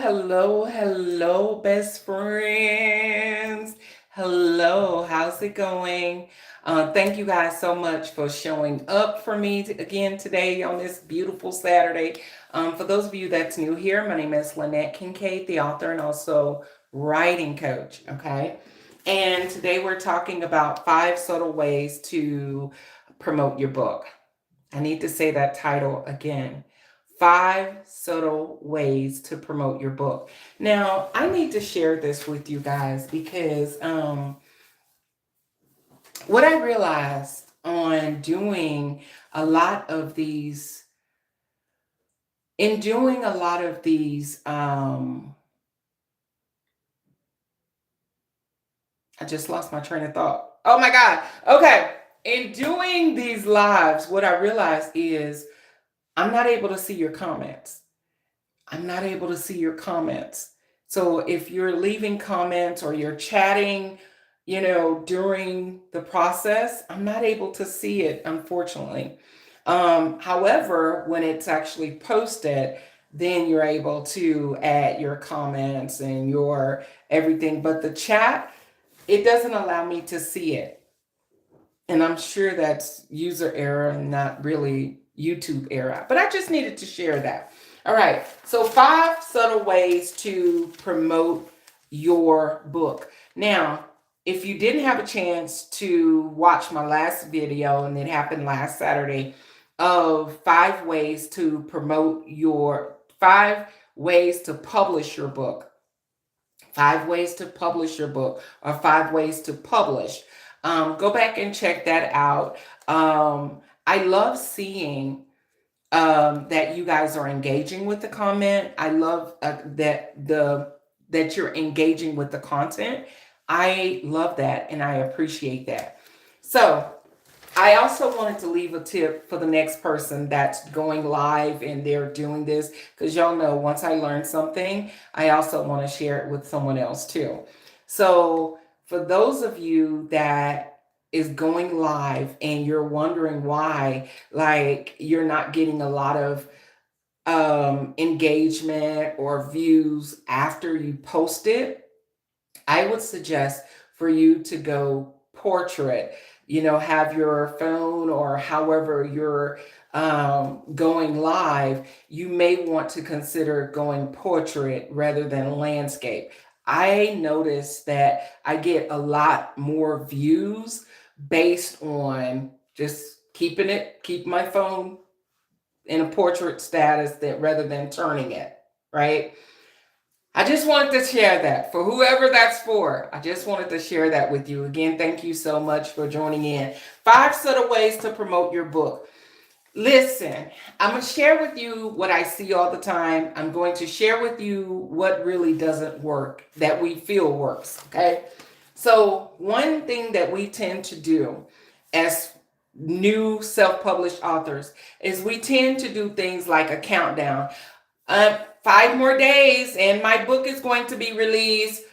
hello, best friends. Hello, how's it going? Thank you guys so much for showing up for me again today on this beautiful Saturday. For those of you that's new here, my name is LaNette Kincaid, the author and also writing coach. Okay. And today we're talking about 5 subtle ways to promote your book. I need to say that title again. 5 subtle ways to promote your book. Now, I need to share this with you guys because what I realized on doing a lot of these, in doing a lot of these, I just lost my train of thought. Oh my God. Okay. In doing these lives, what I realized is I'm not able to see your comments. I'm not able to see your comments. So if you're leaving comments or you're chatting, during the process, I'm not able to see it, unfortunately. However, when it's actually posted, then you're able to add your comments and your everything. But the chat, it doesn't allow me to see it. And I'm sure that's user error and not really YouTube error. But I just needed to share that. All right. So 5 subtle ways to promote your book. Now, if you didn't have a chance to watch my last video, and it happened last Saturday, of 5 ways to promote your 5 ways to publish your book. 5 ways to publish your book, or 5 ways to publish. Go back and check that out. I love seeing that you guys are engaging with the comment. I love that you're engaging with the content. I love that and I appreciate that. So I also wanted to leave a tip for the next person that's going live and they're doing this, because y'all know once I learn something, I also want to share it with someone else too. So for those of you that is going live and you're wondering why, like, you're not getting a lot of engagement or views after you post it, I would suggest for you to go portrait. Have your phone or however you're going live, you may want to consider going portrait rather than landscape. I noticed that I get a lot more views based on just keep my phone in a portrait status that rather than turning it, right? I just wanted to share that for whoever that's for. I just wanted to share that with you. Again, thank you so much for joining in. 5 subtle ways to promote your book. Listen, I'm going to share with you what I see all the time. I'm going to share with you what really doesn't work that we feel works. Okay. So, one thing that we tend to do as new self published authors is we tend to do things like a countdown. 5 more days and my book is going to be released.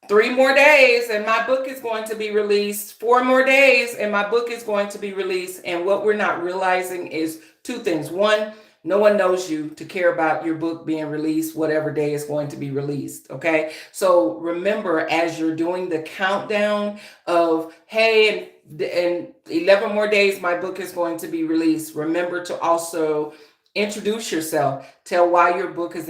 3 more days and my book is going to be released. 4 more days and my book is going to be released. And what we're not realizing is 2 things. One, no one knows you to care about your book being released whatever day it's going to be released. Okay. So remember, as you're doing the countdown of, hey, in 11 more days, my book is going to be released. Remember to also introduce yourself. Tell why your book is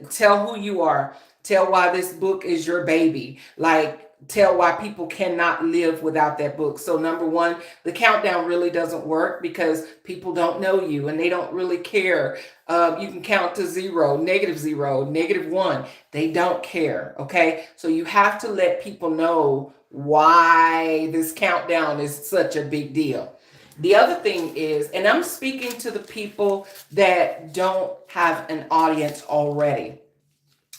tell who you are. Tell why this book is your baby. Like, tell why people cannot live without that book. So number one, the countdown really doesn't work because people don't know you and they don't really care. You can count to 0, -0, -1. They don't care. Okay. So you have to let people know why this countdown is such a big deal. The other thing is, and I'm speaking to the people that don't have an audience already.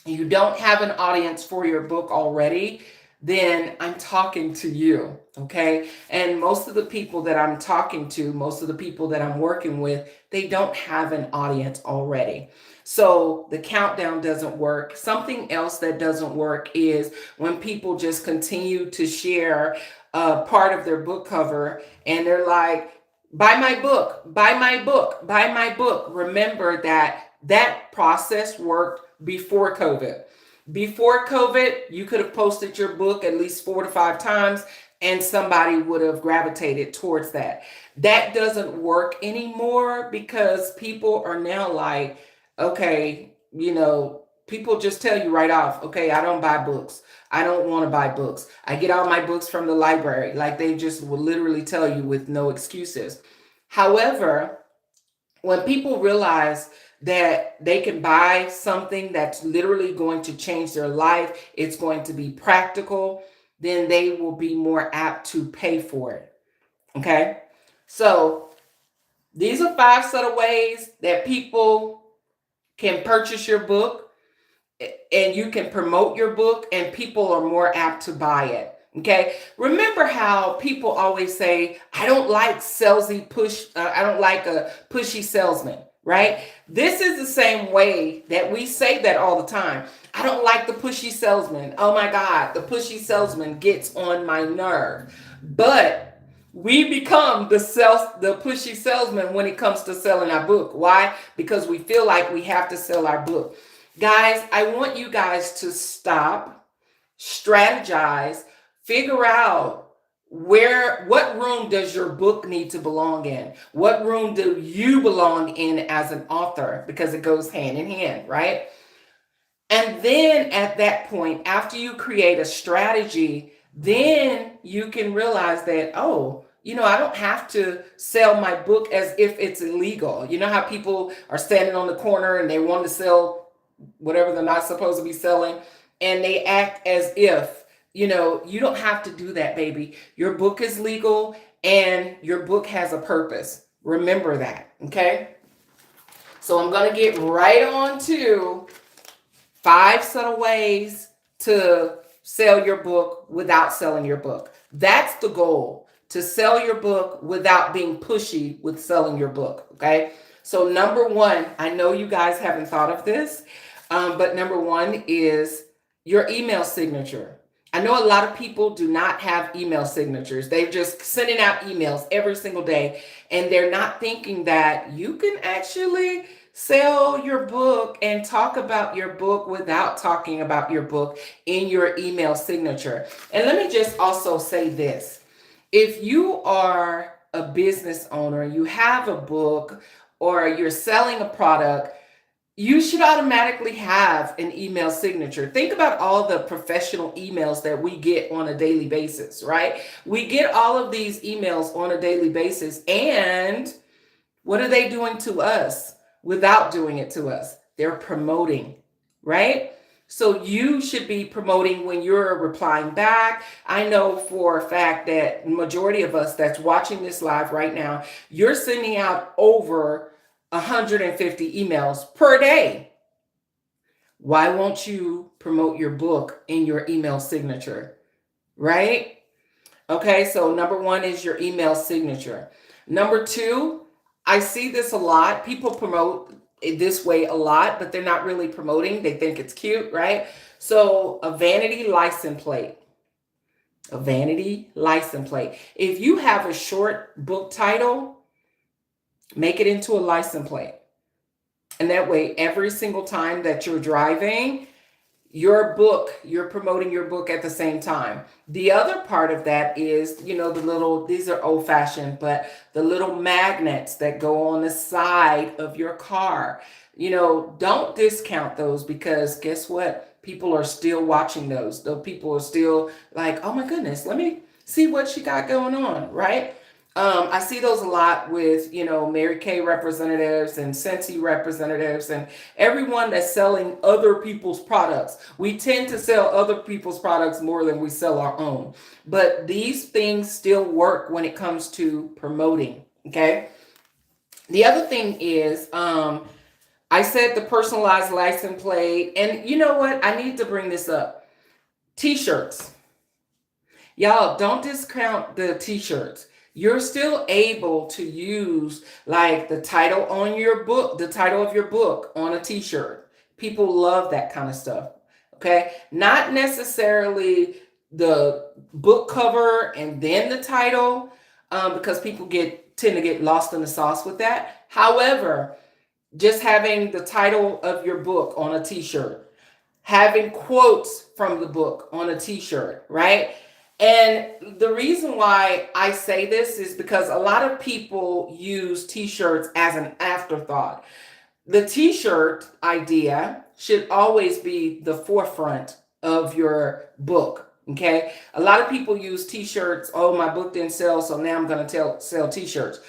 You don't have an audience for your book already, then I'm talking to you, okay? And most of the people that I'm talking to, most of the people that I'm working with, they don't have an audience already. So the countdown doesn't work. Something else that doesn't work is when people just continue to share part of their book cover and they're like, buy my book, buy my book, buy my book. Remember that process worked before COVID. Before COVID, you could have posted your book at least 4 to 5 times and somebody would have gravitated towards that. That doesn't work anymore because people are now like, okay, people just tell you right off, okay, I don't buy books. I don't want to buy books. I get all my books from the library. Like they just will literally tell you with no excuses. However, when people realize that they can buy something that's literally going to change their life, it's going to be practical, then they will be more apt to pay for it. Okay? So, these are 5 subtle ways that people can purchase your book and you can promote your book and people are more apt to buy it. Okay. Remember how people always say, I don't like I don't like a pushy salesman, right? This is the same way that we say that all the time. I don't like the pushy salesman. Oh my God, the pushy salesman gets on my nerve. But we become the pushy salesman when it comes to selling our book. Why? Because we feel like we have to sell our book. Guys, I want you guys to stop, strategize, figure out what room does your book need to belong in? What room do you belong in as an author? Because it goes hand in hand, right? And then at that point, after you create a strategy, then you can realize that, oh, I don't have to sell my book as if it's illegal. You know how people are standing on the corner and they want to sell whatever they're not supposed to be selling, and they act as if, you don't have to do that, baby. Your book is legal and your book has a purpose. Remember that, okay? So I'm going to get right on to 5 subtle ways to sell your book without selling your book. That's the goal, to sell your book without being pushy with selling your book, okay? So number 1, I know you guys haven't thought of this, but number 1 is your email signature. I know a lot of people do not have email signatures. They're just sending out emails every single day, and they're not thinking that you can actually sell your book and talk about your book without talking about your book in your email signature. And let me just also say this. If you are a business owner, you have a book, or you're selling a product, you should automatically have an email signature. Think about all the professional emails that we get on a daily basis, right? We get all of these emails on a daily basis, and what are they doing to us without doing it to us? They're promoting, right? So you should be promoting when you're replying back. I know for a fact that the majority of us that's watching this live right now, you're sending out over 150 emails per day. Why won't you promote your book in your email signature, right? Okay, so number 1 is your email signature. Number 2, I see this a lot. People promote it this way a lot, but they're not really promoting. They think it's cute, right? So a vanity license plate. A vanity license plate. If you have a short book title, make it into a license plate. And that way, every single time that you're driving, you're promoting your book at the same time. The other part of that is, these are old fashioned, but the little magnets that go on the side of your car, don't discount those, because guess what? People are still watching those. The people are still like, oh my goodness, let me see what she got going on, right? I see those a lot with, Mary Kay representatives and Scentsy representatives and everyone that's selling other people's products. We tend to sell other people's products more than we sell our own. But these things still work when it comes to promoting, okay? The other thing is, I said the personalized license plate, and you know what? I need to bring this up. T-shirts. Y'all, don't discount the t-shirts. You're still able to use like the title on your book, the title of your book on a t-shirt. People love that kind of stuff. Okay. Not necessarily the book cover and then the title, because people tend to get lost in the sauce with that. However, just having the title of your book on a t-shirt, having quotes from the book on a t-shirt, right? And the reason why I say this is because a lot of people use t-shirts as an afterthought. The t-shirt idea should always be the forefront of your book. Okay, a lot of people use t-shirts. Oh, my book didn't sell, so now I'm going to sell t-shirts.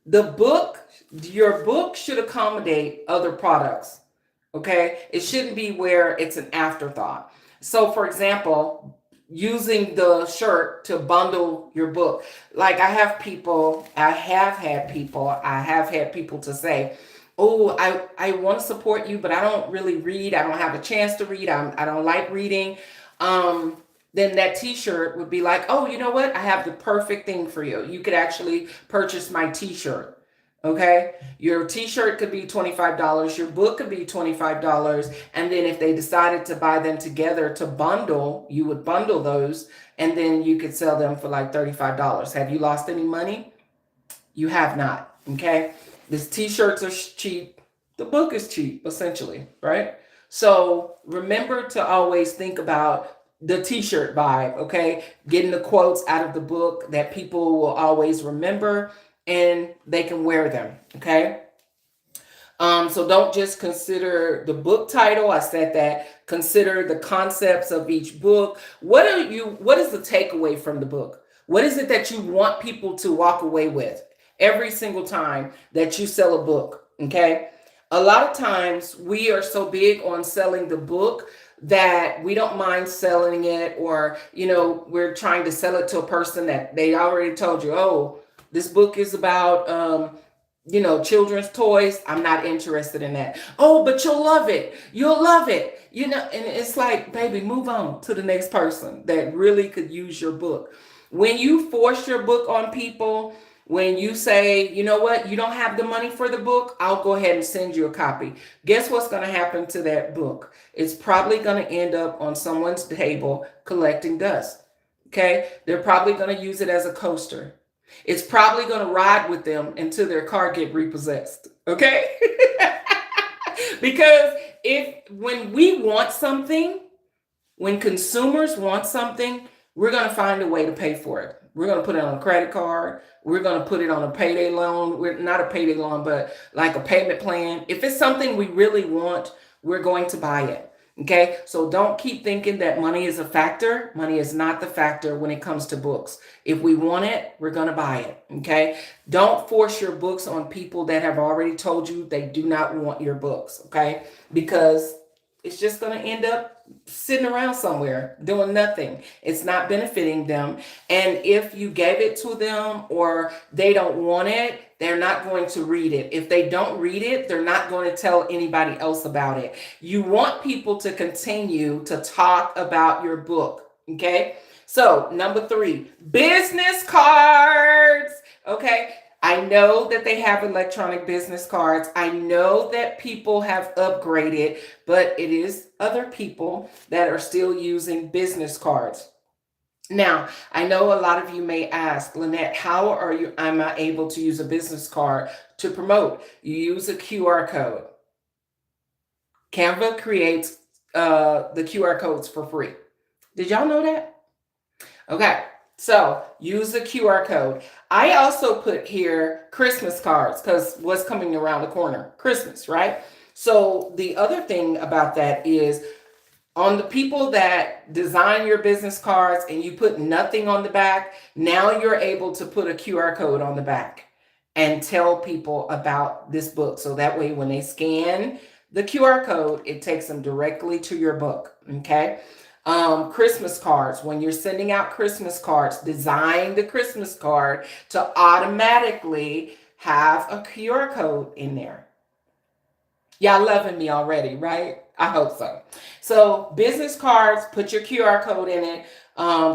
The book, your book should accommodate other products. Okay, it shouldn't be where it's an afterthought. So for example, using the shirt to bundle your book, like I have had people to say, oh, I want to support you, but I don't really read, I don't have a chance to read, I don't like reading. um then that t-shirt would be like, oh, you know what, I have the perfect thing for you. You could actually purchase my t-shirt. Okay, your t-shirt could be $25, your book could be $25, and then if they decided to buy them together to bundle, you would bundle those, and then you could sell them for like $35. Have you lost any money? You have not. Okay, these t-shirts are cheap, the book is cheap, essentially, right? So remember to always think about the t-shirt vibe. Okay, getting the quotes out of the book that people will always remember and they can wear them. Okay, so don't just consider the book title. I said that. Consider the concepts of each book. What is the takeaway from the book? What is it that you want people to walk away with every single time that you sell a book? Okay, a lot of times we are so big on selling the book that we don't mind selling it, or we're trying to sell it to a person that they already told you, oh, this book is about children's toys. I'm not interested in that. Oh, but you'll love it. You'll love it. And it's like, baby, move on to the next person that really could use your book. When you force your book on people, when you say, you know what, you don't have the money for the book, I'll go ahead and send you a copy. Guess what's going to happen to that book? It's probably going to end up on someone's table collecting dust. Okay? They're probably going to use it as a coaster. It's probably going to ride with them until their car get repossessed. Okay? Because when we want something, when consumers want something, we're going to find a way to pay for it. We're going to put it on a credit card. We're going to put it on a payday loan. We're not a payday loan, but like a payment plan. If it's something we really want, we're going to buy it. Okay, so don't keep thinking that money is a factor. Money is not the factor when it comes to books. If we want it, we're going to buy it. Okay, don't force your books on people that have already told you they do not want your books. Okay, because it's just going to end up sitting around somewhere doing nothing. It's not benefiting them. And if you gave it to them or they don't want it, they're not going to read it. If they don't read it, they're not going to tell anybody else about it. You want people to continue to talk about your book. Okay. So, number 3, business cards. Okay. I know that they have electronic business cards. I know that people have upgraded, but it is other people that are still using business cards. Now, I know a lot of you may ask, LaNette, how am I able to use a business card to promote? You use a QR code. Canva creates the QR codes for free. Did y'all know that? Okay. So use the QR code. I also put here Christmas cards because what's coming around the corner? Christmas, right? So the other thing about that is on the people that design your business cards and you put nothing on the back, now you're able to put a QR code on the back and tell people about this book. So that way when they scan the QR code, it takes them directly to your book. Okay. Christmas cards. When you're sending out Christmas cards, design the Christmas card to automatically have a QR code in there. Y'all loving me already, right? I hope so. So business cards, put your QR code in it.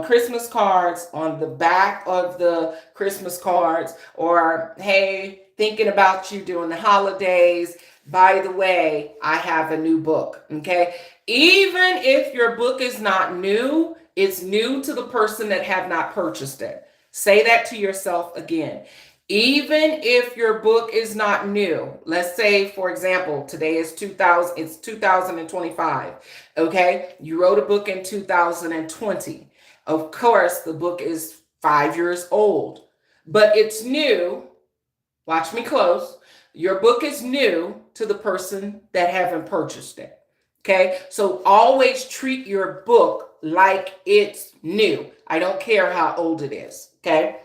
Christmas cards on the back of the Christmas cards, or hey, thinking about you during the holidays. By the way, I have a new book. Okay. Even if your book is not new, it's new to the person that have not purchased it. Say that to yourself again. Even if your book is not new, let's say, for example, today is 2000, it's 2025. Okay. You wrote a book in 2020. Of course, the book is 5 years old, but it's new. Watch me close. Your book is new to the person that haven't purchased it. Okay. So always treat your book like it's new. I don't care how old it is. Okay.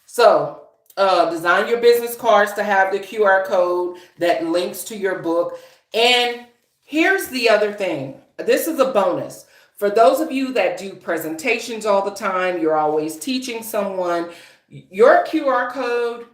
So, design your business cards to have the QR code that links to your book. And here's the other thing, this is a bonus. For those of you that do presentations all the time, you're always teaching someone, your QR code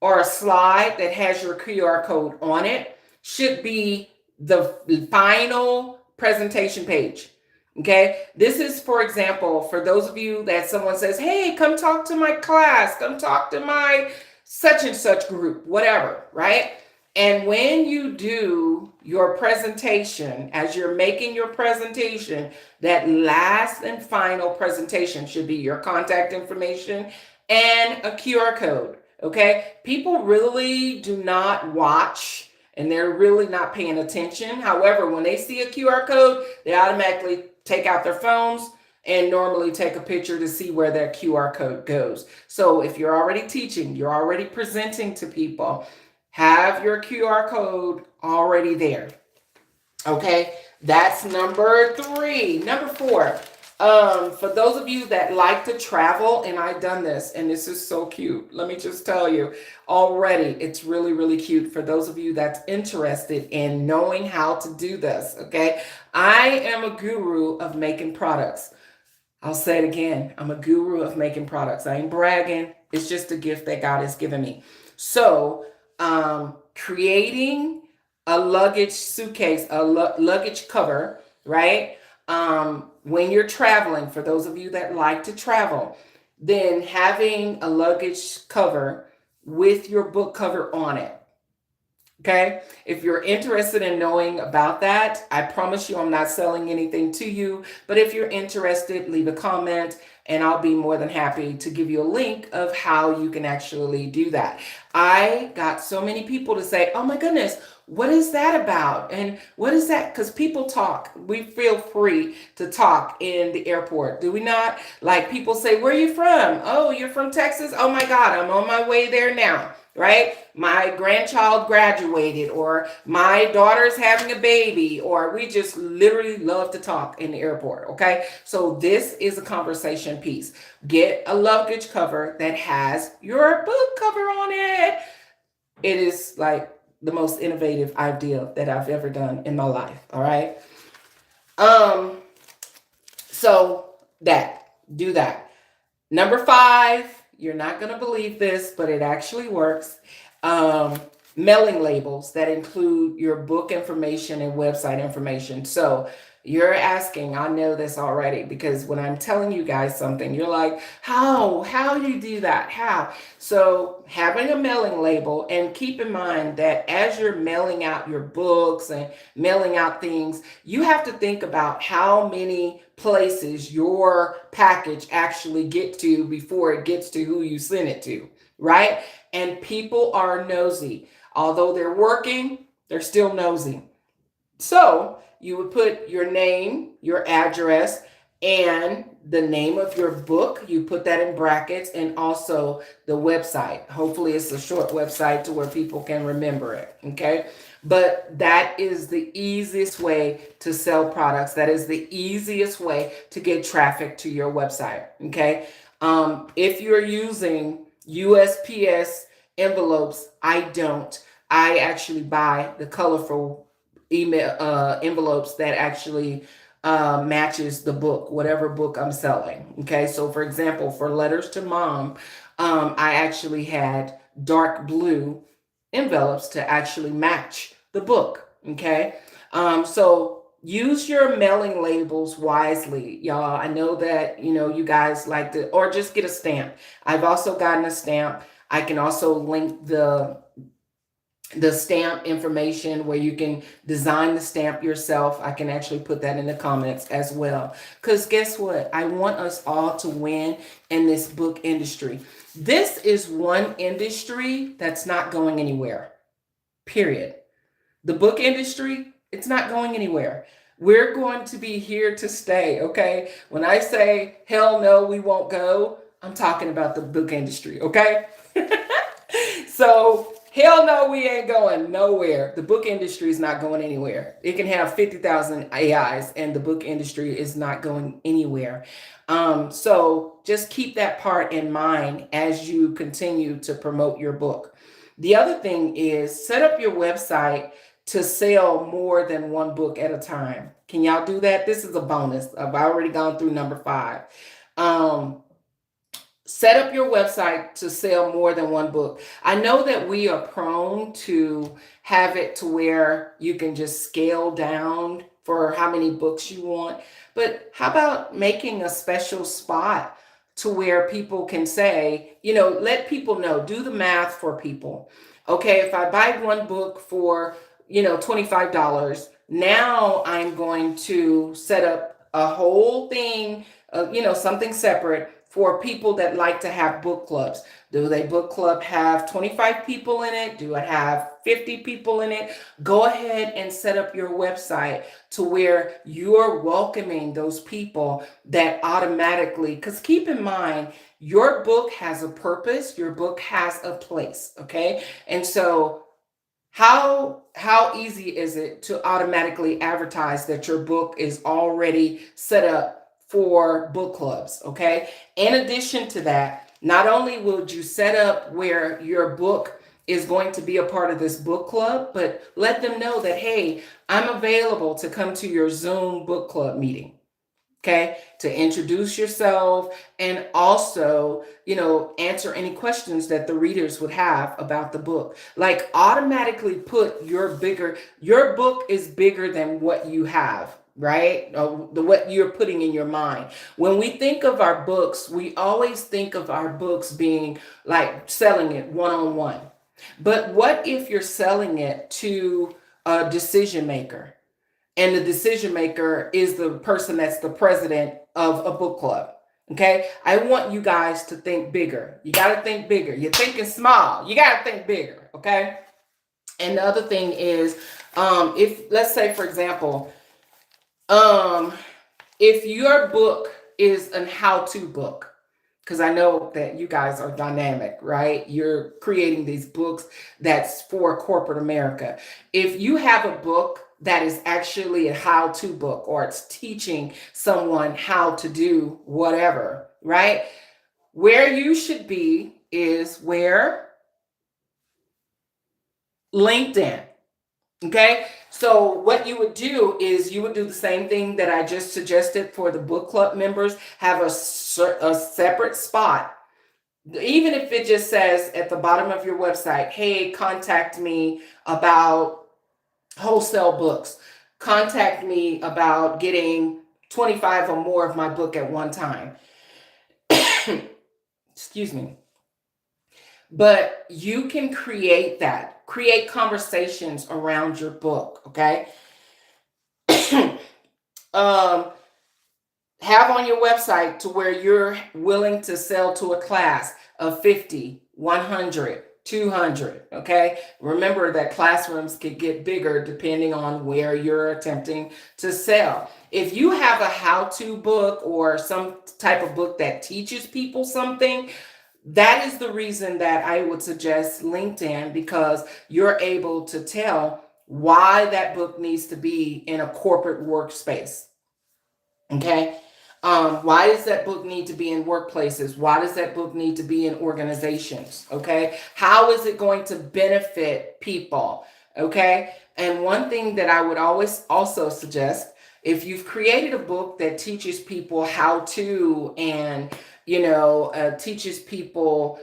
or a slide that has your QR code on it should be the final presentation page. Okay, this is, for example, for those of you that someone says, hey, come talk to my class, come talk to my such and such group, whatever, right? And when you do your presentation, as you're making your presentation, that last and final presentation should be your contact information and a QR code. Okay, people really do not watch and they're really not paying attention. However, when they see a QR code, they automatically take out their phones and normally take a picture to see where that QR code goes. So if you're already teaching, you're already presenting to people, have your QR code already there. Okay, that's number 3. Number 4, for those of you that like to travel, and I've done this, and this is so cute. Let me just tell you, already, it's really, really cute for those of you that's interested in knowing how to do this. Okay, I am a guru of making products. I'll say it again. I'm a guru of making products. I ain't bragging. It's just a gift that God has given me. So, creating a luggage suitcase, a luggage cover, right? When you're traveling, for those of you that like to travel, then having a luggage cover with your book cover on it. Okay. If you're interested in knowing about that, I promise you I'm not selling anything to you. But if you're interested, leave a comment and I'll be more than happy to give you a link of how you can actually do that. I got so many people to say, oh my goodness, what is that about? And what is that? Because people talk. We feel free to talk in the airport. Do we not? Like people say, where are you from? Oh, you're from Texas? Oh my God, I'm on my way there now. Right? My grandchild graduated, or my daughter's having a baby, or we just literally love to talk in the airport. Okay. So this is a conversation piece. Get a luggage cover that has your book cover on it. It is like the most innovative idea that I've ever done in my life. All right. So do that. Number 5, you're not going to believe this, but it actually works. Mailing labels that include your book information and website information. So you're asking, I know this already, because when I'm telling you guys something, you're like, how do you do that? How? So having a mailing label, and keep in mind that as you're mailing out your books and mailing out things, you have to think about how many places your package actually get to before it gets to who you sent it to, right? And people are nosy. Although they're working, they're still nosy. So you would put your name, your address, and the name of your book. You put that in brackets, and also the website. Hopefully it's a short website to where people can remember it. Okay. But that is the easiest way to sell products. That is the easiest way to get traffic to your website. Okay. If you're using USPS envelopes, I don't. I actually buy the colorful email envelopes that actually matches the book, whatever book I'm selling. Okay, so for example, for letters to mom, I actually had dark blue envelopes to actually match the book. Okay, so use your mailing labels wisely, y'all. I know that you guys like to, or just get a stamp. I've also gotten a stamp. I can also link the the stamp information where you can design the stamp yourself. I can actually put that in the comments as well. Because guess what? I want us all to win in this book industry. This is one industry that's not going anywhere, period. The book industry, it's not going anywhere. We're going to be here to stay, okay? When I say, hell no, we won't go, I'm talking about the book industry, okay? So, hell no, we ain't going nowhere. The book industry is not going anywhere. It can have 50,000 AIs, and the book industry is not going anywhere. So, just keep that part in mind as you continue to promote your book. The other thing is set up your website to sell more than one book at a time. Can y'all do that? This is a bonus. I've already gone through number 5. Um, Set up your website to sell more than one book. I know that we are prone to have it to where you can just scale down for how many books you want, but how about making a special spot to where people can say, let people know, do the math for people. Okay, if I buy one book for, $25, now I'm going to set up a whole thing, something separate for people that like to have book clubs. Do they book club have 25 people in it? Do it have 50 people in it? Go ahead and set up your website to where you're welcoming those people that automatically, because keep in mind, your book has a purpose, your book has a place, okay? And so how easy is it to automatically advertise that your book is already set up for book clubs, okay? In addition to that, not only will you set up where your book is going to be a part of this book club, but let them know that, hey, I'm available to come to your Zoom book club meeting. Okay, to introduce yourself and also, answer any questions that the readers would have about the book. Like automatically put your book is bigger than what you have, right? What you're putting in your mind. When we think of our books, we always think of our books being like selling it one-on-one. But what if you're selling it to a decision maker? And the decision maker is the person that's the president of a book club. Okay, I want you guys to think bigger. You got to think bigger. You're thinking small, you got to think bigger. Okay, and the other thing is, if let's say, for example, if your book is a how-to book, because I know that you guys are dynamic, right? You're creating these books that's for corporate America. If you have a book that is actually a how-to book, or it's teaching someone how to do whatever, right? Where you should be is where? LinkedIn. Okay, so what you would do is you would do the same thing that I just suggested for the book club members. Have a separate spot, even if it just says at the bottom of your website, hey, contact me about wholesale books. Contact me about getting 25 or more of my book at one time. Excuse me. But you can create conversations around your book, okay? Have on your website to where you're willing to sell to a class of 50, 100, 200, okay? Remember that classrooms could get bigger depending on where you're attempting to sell. If you have a how-to book or some type of book that teaches people something, that is the reason that I would suggest LinkedIn, because you're able to tell why that book needs to be in a corporate workspace. Okay. Why does that book need to be in workplaces? Why does that book need to be in organizations? Okay. How is it going to benefit people? Okay. And one thing that I would always also suggest, if you've created a book that teaches people how to, and teaches people,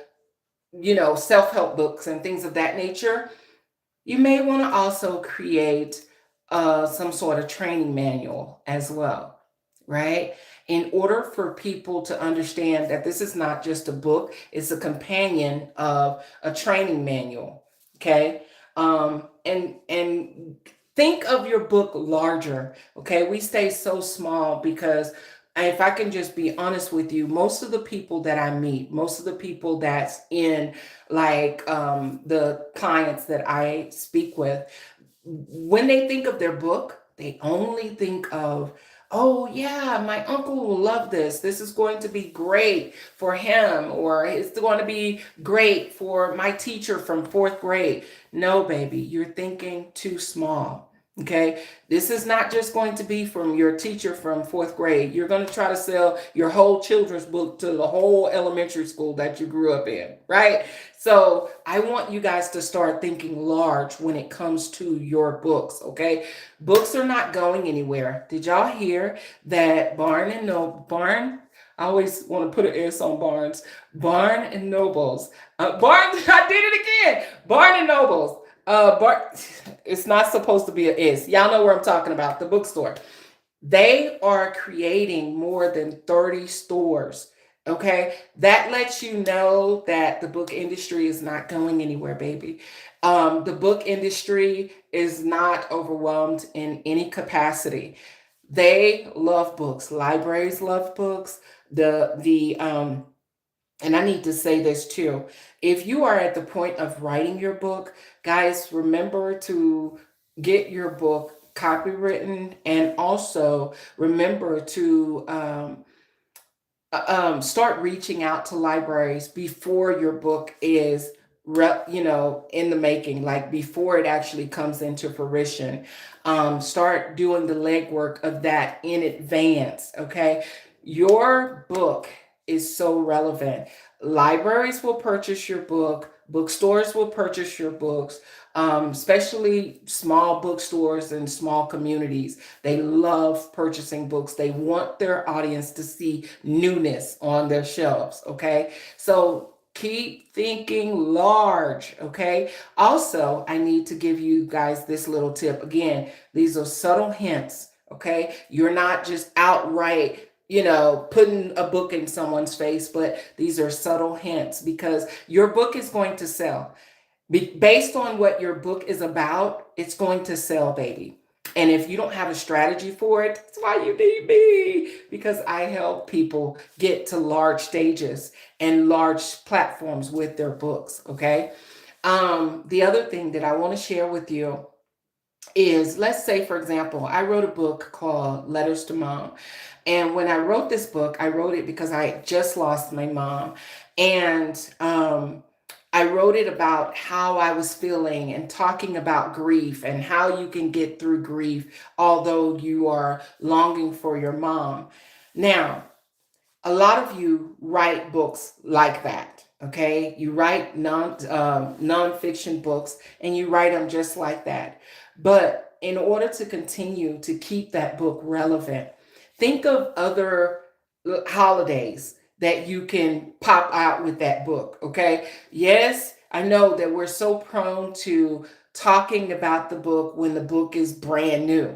self-help books and things of that nature, you may want to also create some sort of training manual as well, right? In order for people to understand that this is not just a book, it's a companion of a training manual, okay? And think of your book larger. Okay, we stay so small because if I can just be honest with you, most of the people that I meet, most of the people that's in like the clients that I speak with, when they think of their book, they only think of, oh, yeah, my uncle will love this. This is going to be great for him, or it's going to be great for my teacher from fourth grade. No, baby, you're thinking too small. Okay, this is not just going to be from your teacher from fourth grade. You're going to try to sell your whole children's book to the whole elementary school that you grew up in, right? So I want you guys to start thinking large when it comes to your books, okay? Books are not going anywhere. Did y'all hear that Barn? I always want to put an S on Barnes. Barn and Nobles. Barnes, I did it again. Barn and Nobles. It's not supposed to be an S. Y'all know where I'm talking about, the bookstore. They are creating more than 30 stores. Okay, that lets you know that the book industry is not going anywhere, baby. The book industry is not overwhelmed in any capacity. They love books. Libraries love books. The and I need to say this too. If you are at the point of writing your book, guys, remember to get your book copywritten, and also remember to start reaching out to libraries before your book is in the making, like before it actually comes into fruition. Start doing the legwork of that in advance. Okay, your book is so relevant. Libraries will purchase your book, bookstores will purchase your books, especially small bookstores and small communities. They love purchasing books. They want their audience to see newness on their shelves. Okay. So keep thinking large. Okay. Also, I need to give you guys this little tip. Again, these are subtle hints. Okay. You're not just outright putting a book in someone's face, but these are subtle hints because your book is going to sell. Based on what your book is about, it's going to sell, baby. And if you don't have a strategy for it, that's why you need me, because I help people get to large stages and large platforms with their books. Okay. The other thing that I want to share with you is, let's say, for example, I wrote a book called Letters to Mom. And when I wrote this book, I wrote it because I had just lost my mom. And I wrote it about how I was feeling and talking about grief and how you can get through grief, although you are longing for your mom. Now, a lot of you write books like that. Okay, you write nonfiction books, and you write them just like that. But in order to continue to keep that book relevant, think of other holidays that you can pop out with that book. Okay, yes, I know that we're so prone to talking about the book when the book is brand new,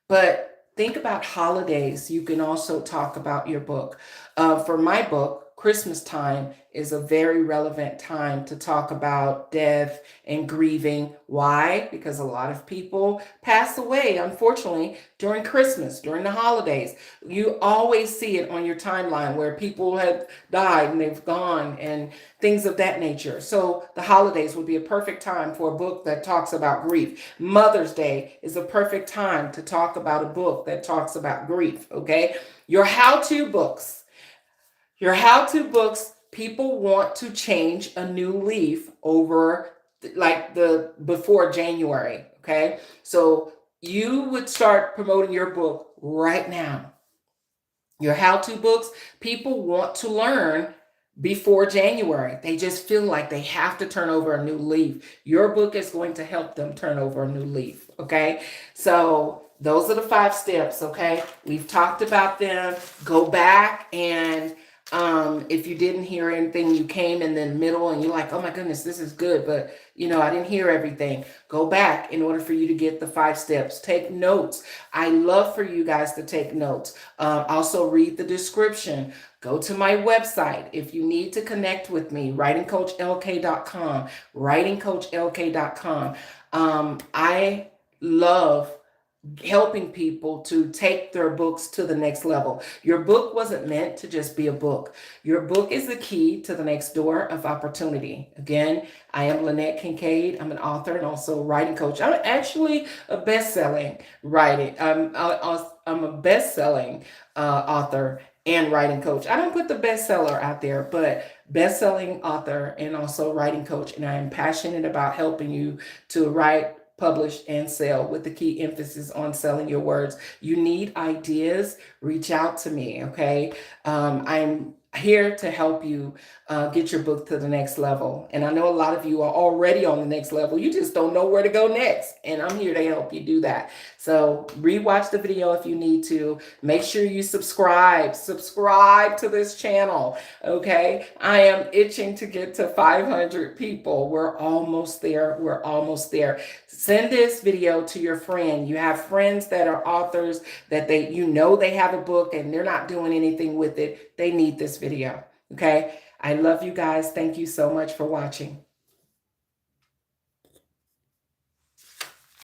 but think about holidays. You can also talk about your book. For my book, Christmas time is a very relevant time to talk about death and grieving. Why? Because a lot of people pass away, unfortunately, during Christmas, during the holidays. You always see it on your timeline where people have died and they've gone and things of that nature. So the holidays would be a perfect time for a book that talks about grief. Mother's Day is a perfect time to talk about a book that talks about grief. Okay. Your how-to books. Your how-to books, people want to change a new leaf over like the before January. Okay. So you would start promoting your book right now. Your how-to books, people want to learn before January. They just feel like they have to turn over a new leaf. Your book is going to help them turn over a new leaf. Okay. So those are the 5 steps. Okay. We've talked about them. Go back and If you didn't hear anything, you came in the middle and you're like, oh my goodness, this is good, but I didn't hear everything. Go back in order for you to get the 5 steps. Take notes. I love for you guys to take notes. Also, read the description. Go to my website. If you need to connect with me, writingcoachlk.com, writingcoachlk.com. I love helping people to take their books to the next level. Your book wasn't meant to just be a book. Your book is the key to the next door of opportunity. Again, I am LaNette Kincaid. I'm an author and also a writing coach. I'm actually a best-selling writing. I'm a best-selling author and writing coach. I don't put the bestseller out there, but best-selling author and also writing coach. And I am passionate about helping you to write, publish, and sell, with the key emphasis on selling your words. You need ideas, reach out to me, okay? I'm here to help you get your book to the next level. And I know a lot of you are already on the next level. You just don't know where to go next. And I'm here to help you do that. So rewatch the video if you need to. Make sure you subscribe. Subscribe to this channel, okay? I am itching to get to 500 people. We're almost there. We're almost there. Send this video to your friend. You have friends that are authors that they have a book and they're not doing anything with it. They need this video. Okay. I love you guys. Thank you so much for watching.